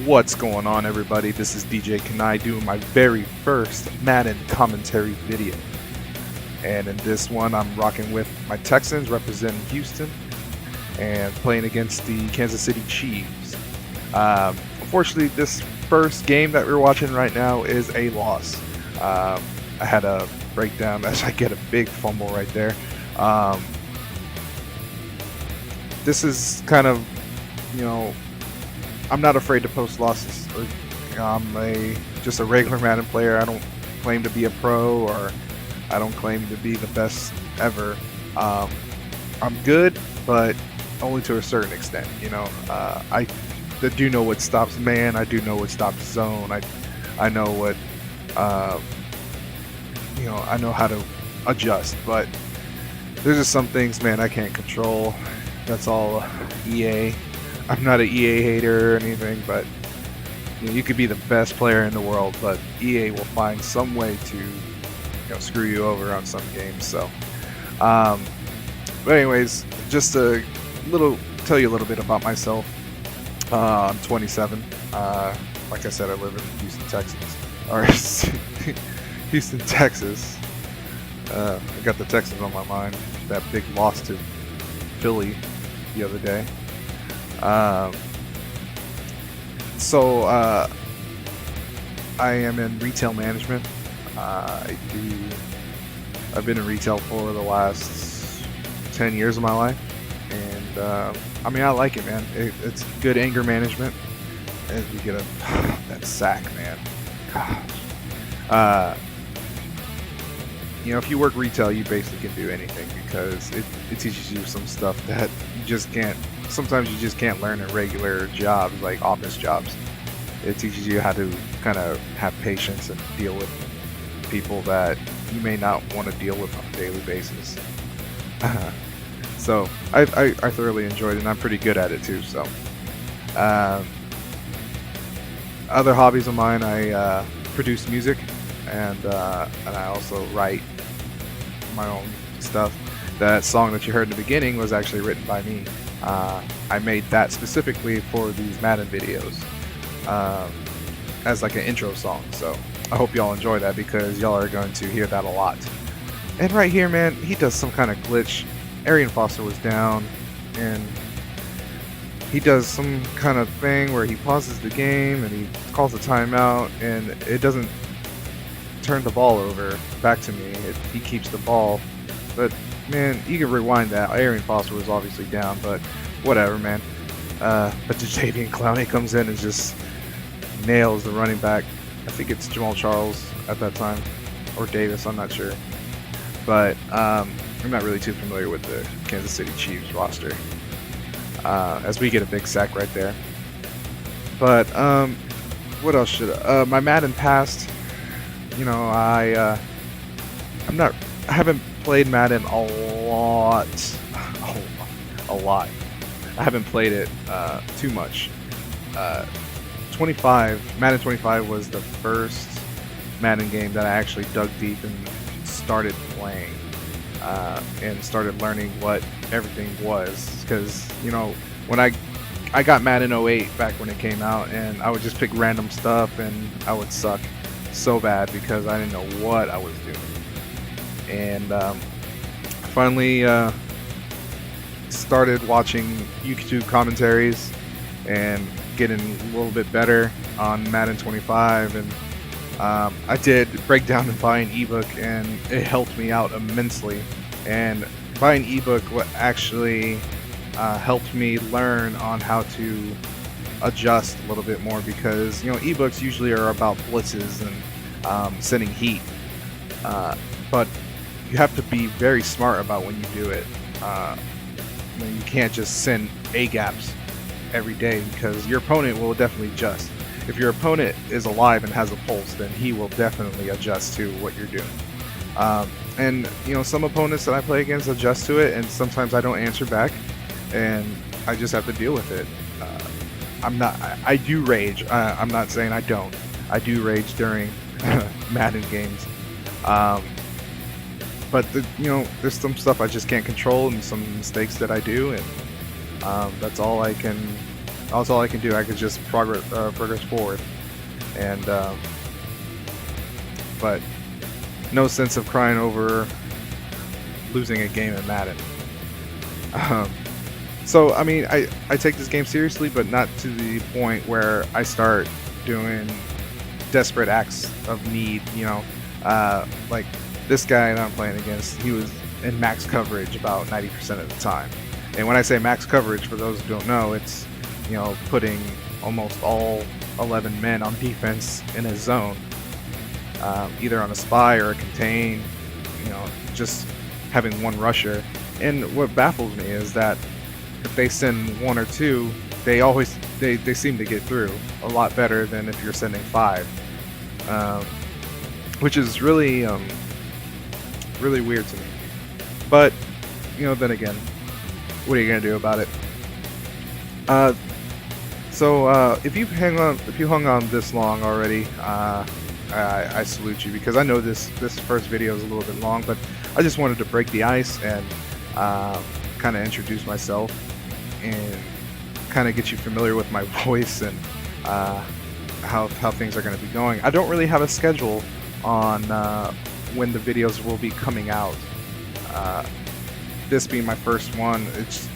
What's going on, everybody? This is DJKNAI doing my very first Madden commentary video. And in this one, I'm rocking with my Texans representing Houston and playing against the Kansas City Chiefs. Unfortunately, this first game that we're watching right now is a loss. I had a breakdown as I get a big fumble right there. This is kind of, I'm not afraid to post losses. I'm just a regular Madden player. I don't claim to be a pro, or I don't claim to be the best ever. I'm good, but only to a certain extent. I do know what stops man. I do know what stops zone. I know what I know how to adjust. But there's just some things, man, I can't control. That's all EA. I'm not an EA hater or anything, but you could be the best player in the world, but EA will find some way to screw you over on some games. So but anyways, just tell you a little bit about myself. I'm 27. Like I said, I live in Houston, Texas. I got the Texans on my mind. That big loss to Philly the other day. So I am in retail management. I've been in retail for the last 10 years of my life, and I like it, man. It's good anger management. As we get that sack, man. Gosh. If you work retail, you basically can do anything, because it teaches you some stuff that you just can't. Sometimes you just can't learn in regular jobs, like office jobs. It teaches you how to kind of have patience and deal with people that you may not want to deal with on a daily basis. So I thoroughly enjoyed it, and I'm pretty good at it too. So other hobbies of mine, I produce music, and I also write my own stuff. That song that you heard in the beginning was actually written by me. I made that specifically for these Madden videos as like an intro song. So I hope y'all enjoy that, because y'all are going to hear that a lot. And right here, man, he does some kind of glitch. Arian Foster was down, and he does some kind of thing where he pauses the game and he calls a timeout, and it doesn't turn the ball over back to me. He keeps the ball. But man, you can rewind that. Arian Foster was obviously down, but whatever, man. But DJKNAI comes in and just nails the running back. I think it's Jamal Charles at that time, or Davis, I'm not sure. But I'm not really too familiar with the Kansas City Chiefs roster. As we get a big sack right there. But what else should my Madden past? I haven't played Madden a lot. I haven't played it too much. Madden 25 was the first Madden game that I actually dug deep and started playing, and started learning what everything was. Because when I got Madden 08 back when it came out, and I would just pick random stuff, and I would suck so bad because I didn't know what I was doing. And finally started watching YouTube commentaries and getting a little bit better on Madden 25, and I did break down and buy an ebook, and it helped me out immensely. And buying an ebook actually helped me learn on how to adjust a little bit more, because ebooks usually are about blitzes and sending heat, but you have to be very smart about when you do it. You can't just send A gaps every day, because your opponent will definitely adjust. If your opponent is alive and has a pulse, then he will definitely adjust to what you're doing. And some opponents that I play against adjust to it, and sometimes I don't answer back, and I just have to deal with it. I do rage. I'm not saying I don't. I do rage during Madden games. But there's some stuff I just can't control, and some mistakes that I do, and that's all I can That's all I can do. I could just progress forward, and but no sense of crying over losing a game in Madden. Um, so I mean, I take this game seriously, but not to the point where I start doing desperate acts of need. Like this guy that I'm playing against, he was in max coverage about 90% of the time. And when I say max coverage, for those who don't know, it's putting almost all 11 men on defense in a zone, either on a spy or a contain. Just having one rusher. And what baffles me is that if they send one or two, they seem to get through a lot better than if you're sending 5, which is really really weird to me. But then again, what are you gonna do about it? So if you hung on this long already, I salute you, because I know this first video is a little bit long, but I just wanted to break the ice and kind of introduce myself and kind of get you familiar with my voice and how things are going to be going. I don't really have a schedule on when the videos will be coming out. This being my first one, it's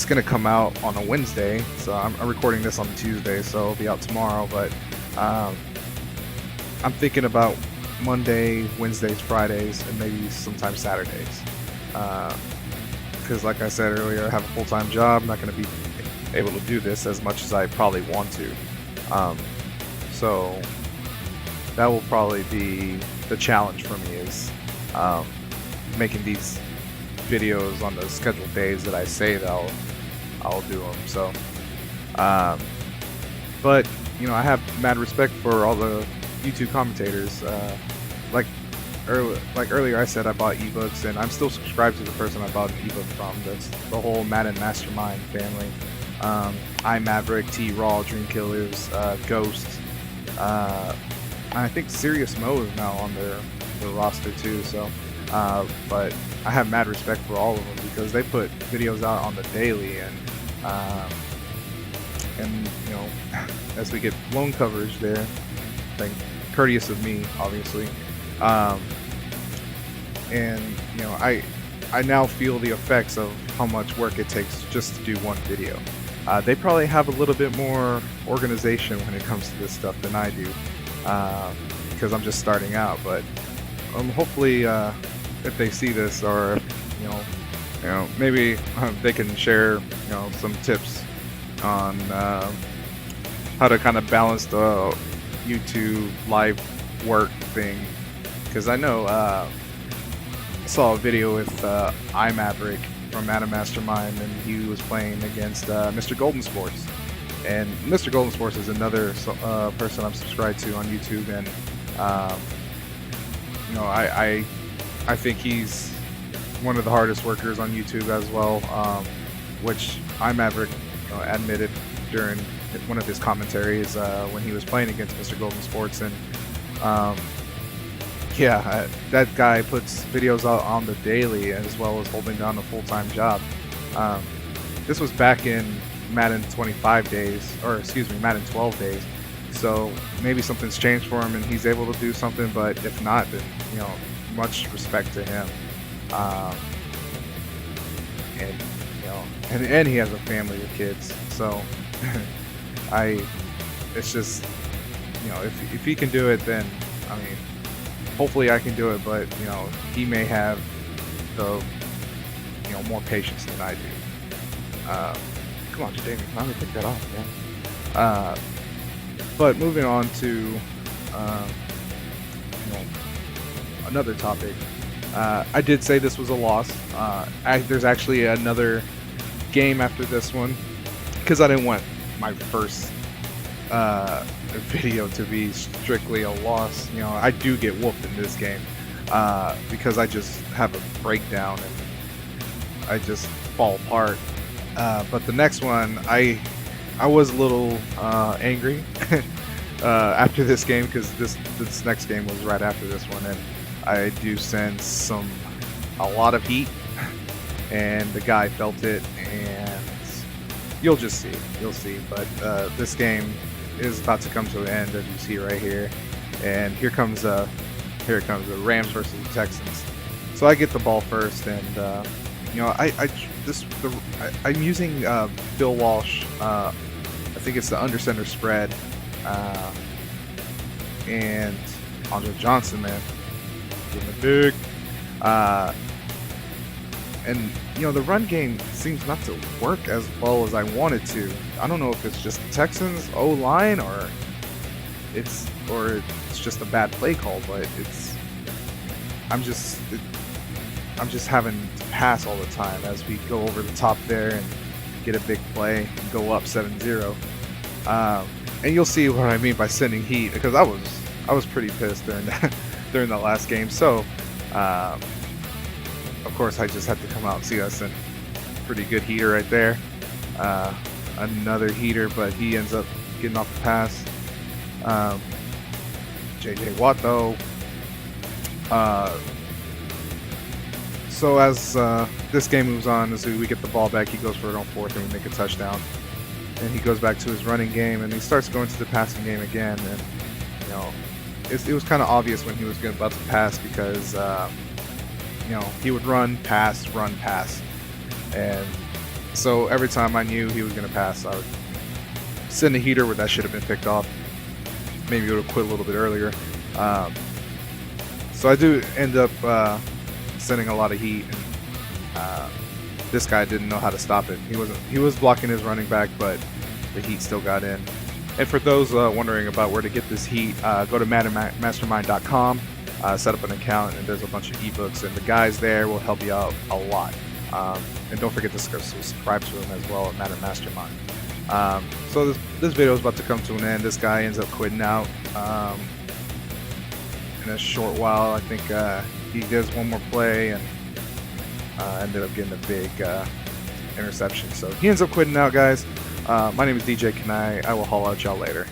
going to come out on a Wednesday, so I'm recording this on Tuesday, so it'll be out tomorrow. But I'm thinking about Monday, Wednesdays, Fridays, and maybe sometimes Saturdays. Because like I said earlier, I have a full-time job. I'm not going to be able to do this as much as I probably want to. So that will probably be the challenge for me, is making these videos on the scheduled days that I say that I'll do them. So, but I have mad respect for all the YouTube commentators. Like earlier I said, I bought ebooks, and I'm still subscribed to the person I bought an ebook from. That's the whole Madden Mastermind family. iMaverick, T-Raw, Dream Killers, Ghost. I think Serious Mo is now on their roster too. So, but I have mad respect for all of them, because they put videos out on the daily, and as we get blown coverage there, like courteous of me, obviously. And I now feel the effects of how much work it takes just to do one video. They probably have a little bit more organization when it comes to this stuff than I do, because I'm just starting out. But hopefully, if they see this, or maybe they can share some tips on how to kind of balance the YouTube live work thing, because I know I saw a video with iMaverick from Madden Mastermind, and he was playing against Mr. Golden Sports, and Mr. Golden Sports is another person I'm subscribed to on YouTube, and I think he's one of the hardest workers on YouTube as well, which iMaverick admitted during one of his commentaries when he was playing against Mr. Golden Sports. And that guy puts videos out on the daily, as well as holding down a full-time job. This was back in Madden 25 days, or excuse me, Madden 12 days. So maybe something's changed for him and he's able to do something, but if not, then much respect to him. And he has a family with kids, so it's just, if he can do it, then I mean, hopefully I can do it. But he may have the more patience than I do. Come on, Jamie, let me pick that off, man. But moving on to another topic. I did say this was a loss. There's actually another game after this one, because I didn't want my first video to be strictly a loss. I do get whooped in this game because I just have a breakdown and I just fall apart. But the next one, I was a little angry after this game, because this next game was right after this one, and I do sense a lot of heat, and the guy felt it, and You'll just see. You'll see. But this game is about to come to an end, as you see right here. And here it comes the Rams versus the Texans. So I get the ball first, and you know, I'm using Bill Walsh. I think it's the under center spread, and Andre Johnson, man, doing the big. And you know, the run game seems not to work as well as I wanted to. I don't know if it's just the Texans O-line or it's just a bad play call, but I'm just having to pass all the time as we go over the top there and get a big play and go up 7-0. And you'll see what I mean by sending heat, because I was pretty pissed during that last game. So of course I just had to come out and see us send pretty good heater right there. Another heater, but he ends up getting off the pass. JJ Watt though. So as this game moves on, as we get the ball back, he goes for it on fourth and we make a touchdown. And he goes back to his running game and he starts going to the passing game again. And you know, it was kind of obvious when he was about to pass, because you know, he would run, pass, and so every time I knew he was going to pass, I would send a heater where that should have been picked off. Maybe it would have quit a little bit earlier. So I do end up sending a lot of heat, and this guy didn't know how to stop it. He was blocking his running back, but the heat still got in. And for those wondering about where to get this heat, go to MaddenMastermind.com, set up an account, and there's a bunch of ebooks, and the guys there will help you out a lot. And don't forget to subscribe to them as well at Madden Mastermind. So this video is about to come to an end. This guy ends up quitting out in a short while. I think he does one more play and ended up getting a big interception. So he ends up quitting out, guys. My name is DJKNAI. I will haul at y'all later.